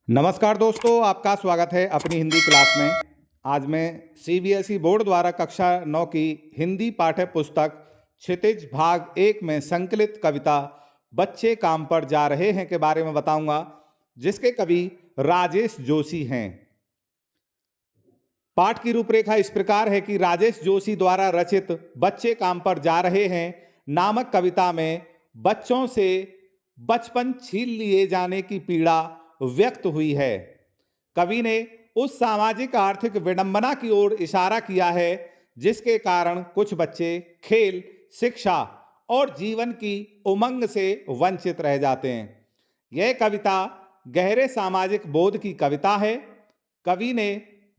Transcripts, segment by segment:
नमस्कार दोस्तों, आपका स्वागत है अपनी हिंदी क्लास में। आज मैं सीबीएसई बोर्ड द्वारा कक्षा 9 की हिंदी पाठ्य पुस्तक क्षितिज भाग 1 में संकलित कविता बच्चे काम पर जा रहे हैं के बारे में बताऊंगा, जिसके कवि राजेश जोशी हैं। पाठ की रूपरेखा इस प्रकार है कि राजेश जोशी द्वारा रचित बच्चे काम पर जा रहे हैं नामक कविता में बच्चों से बचपन छीन लिए जाने की पीड़ा व्यक्त हुई है। कवि ने उस सामाजिक आर्थिक विडंबना की ओर इशारा किया है जिसके कारण कुछ बच्चे खेल, शिक्षा और जीवन की उमंग से वंचित रह जाते हैं। यह कविता गहरे सामाजिक बोध की कविता है। कवि ने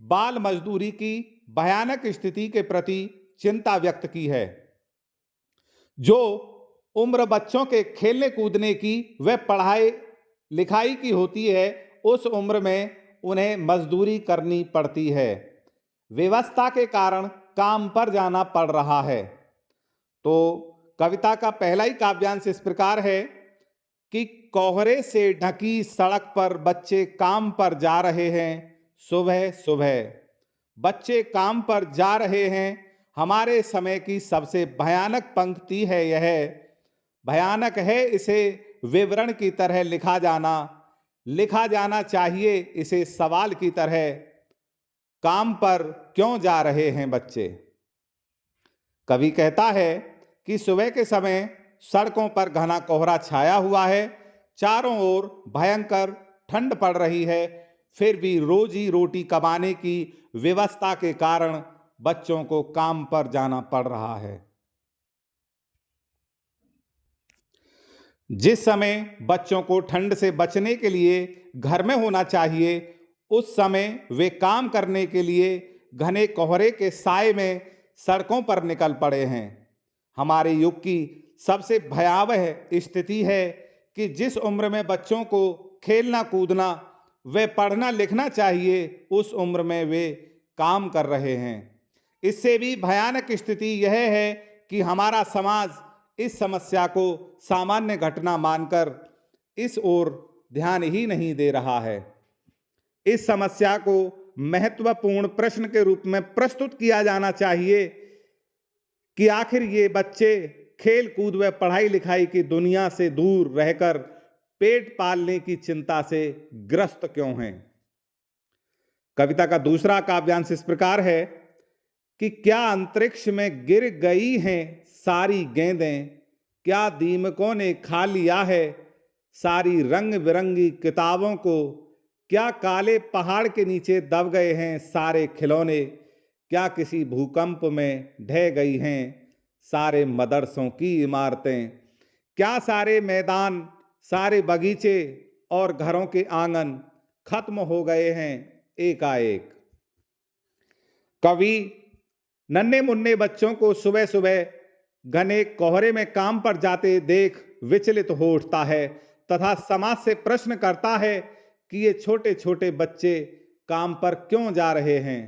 बाल मजदूरी की भयानक स्थिति के प्रति चिंता व्यक्त की है। जो उम्र बच्चों के खेलने कूदने की व पढ़ाई लिखाई की होती है, उस उम्र में उन्हें मजदूरी करनी पड़ती है। व्यवस्था के कारण काम पर जाना पड़ रहा है। तो कविता का पहला ही काव्यांश इस प्रकार है कि कोहरे से ढकी सड़क पर बच्चे काम पर जा रहे हैं सुबह सुबह। बच्चे काम पर जा रहे हैं हमारे समय की सबसे भयानक पंक्ति है यह। भयानक है इसे विवरण की तरह लिखा जाना चाहिए इसे सवाल की तरह। काम पर क्यों जा रहे हैं बच्चे? कवि कहता है कि सुबह के समय सड़कों पर घना कोहरा छाया हुआ है, चारों ओर भयंकर ठंड पड़ रही है, फिर भी रोजी रोटी कमाने की व्यवस्था के कारण बच्चों को काम पर जाना पड़ रहा है। जिस समय बच्चों को ठंड से बचने के लिए घर में होना चाहिए, उस समय वे काम करने के लिए घने कोहरे के साए में सड़कों पर निकल पड़े हैं। हमारे युग की सबसे भयावह स्थिति है कि जिस उम्र में बच्चों को खेलना कूदना व पढ़ना लिखना चाहिए, उस उम्र में वे काम कर रहे हैं। इससे भी भयानक स्थिति यह है कि हमारा समाज इस समस्या को सामान्य घटना मानकर इस ओर ध्यान ही नहीं दे रहा है। इस समस्या को महत्वपूर्ण प्रश्न के रूप में प्रस्तुत किया जाना चाहिए कि आखिर ये बच्चे खेल कूद व पढ़ाई लिखाई की दुनिया से दूर रहकर पेट पालने की चिंता से ग्रस्त क्यों हैं। कविता का दूसरा काव्यांश इस प्रकार है कि क्या अंतरिक्ष में गिर गई हैं सारी गेंदें, क्या दीमकों ने खा लिया है सारी रंग बिरंगी किताबों को, क्या काले पहाड़ के नीचे दब गए हैं सारे खिलौने, क्या किसी भूकंप में ढह गई हैं सारे मदरसों की इमारतें, क्या सारे मैदान, सारे बगीचे और घरों के आंगन खत्म हो गए हैं एकाएक। कवि नन्हे मुन्ने बच्चों को सुबह सुबह घने कोहरे में काम पर जाते देख विचलित हो उठता है तथा समाज से प्रश्न करता है कि ये छोटे छोटे बच्चे काम पर क्यों जा रहे हैं।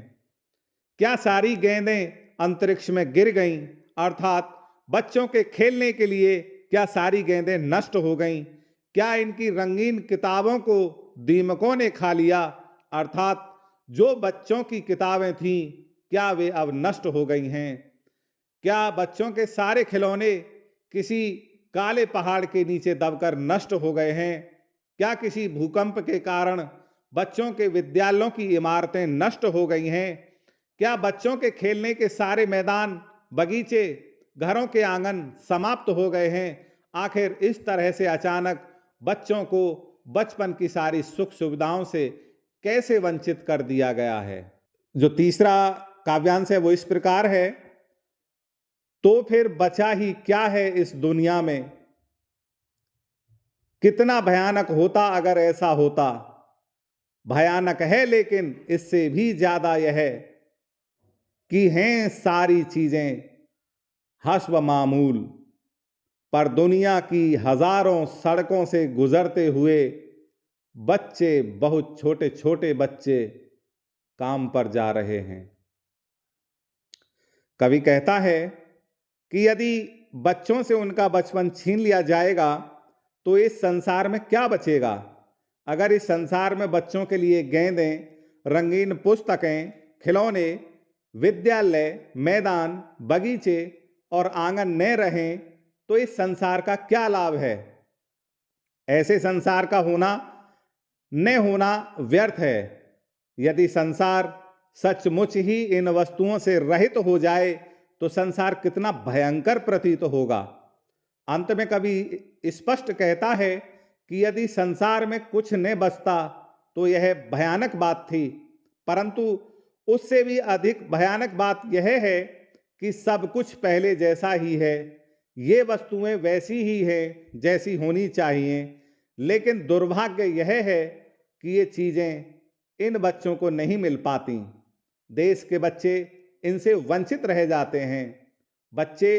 क्या सारी गेंदें अंतरिक्ष में गिर गईं, अर्थात बच्चों के खेलने के लिए क्या सारी गेंदें नष्ट हो गईं? क्या इनकी रंगीन किताबों को दीमकों ने खा लिया, अर्थात जो बच्चों की किताबें थीं क्या वे अब नष्ट हो गई हैं? क्या बच्चों के सारे खिलौने किसी काले पहाड़ के नीचे दबकर नष्ट हो गए हैं? क्या किसी भूकंप के कारण बच्चों के विद्यालयों की इमारतें नष्ट हो गई हैं? क्या बच्चों के खेलने के सारे मैदान, बगीचे, घरों के आंगन समाप्त हो गए हैं? आखिर इस तरह से अचानक बच्चों को बचपन की सारी सुख सुविधाओं से कैसे वंचित कर दिया गया है। जो तीसरा काव्यांश है वो इस प्रकार है, तो फिर बचा ही क्या है इस दुनिया में, कितना भयानक होता अगर ऐसा होता। भयानक है लेकिन इससे भी ज्यादा यह कि हैं सारी चीजें हस्ब मामूल, पर दुनिया की हजारों सड़कों से गुजरते हुए बच्चे, बहुत छोटे छोटे बच्चे काम पर जा रहे हैं। कवि कहता है कि यदि बच्चों से उनका बचपन छीन लिया जाएगा तो इस संसार में क्या बचेगा। अगर इस संसार में बच्चों के लिए गेंदें, रंगीन पुस्तकें, खिलौने, विद्यालय, मैदान, बगीचे और आंगन न रहें तो इस संसार का क्या लाभ है? ऐसे संसार का होना न होना व्यर्थ है। यदि संसार सचमुच ही इन वस्तुओं से रहित हो जाए तो संसार कितना भयंकर प्रतीत होगा। अंत में कवि स्पष्ट कहता है कि यदि संसार में कुछ न बचता तो यह भयानक बात थी, परंतु उससे भी अधिक भयानक बात यह है कि सब कुछ पहले जैसा ही है। ये वस्तुएं वैसी ही हैं जैसी होनी चाहिए, लेकिन दुर्भाग्य यह है कि ये चीज़ें इन बच्चों को नहीं मिल पाती। देश के बच्चे इनसे वंचित रह जाते हैं। बच्चे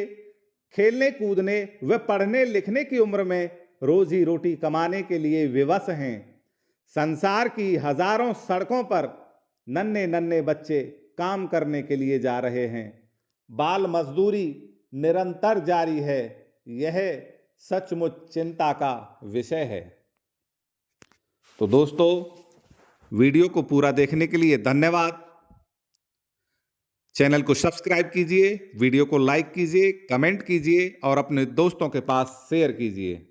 खेलने कूदने व पढ़ने लिखने की उम्र में रोजी रोटी कमाने के लिए विवश हैं। संसार की हजारों सड़कों पर नन्हे नन्हे बच्चे काम करने के लिए जा रहे हैं। बाल मजदूरी निरंतर जारी है। यह सचमुच चिंता का विषय है। तो दोस्तों, वीडियो को पूरा देखने के लिए धन्यवाद। चैनल को सब्सक्राइब कीजिए, वीडियो को लाइक कीजिए, कमेंट कीजिए और अपने दोस्तों के पास शेयर कीजिए।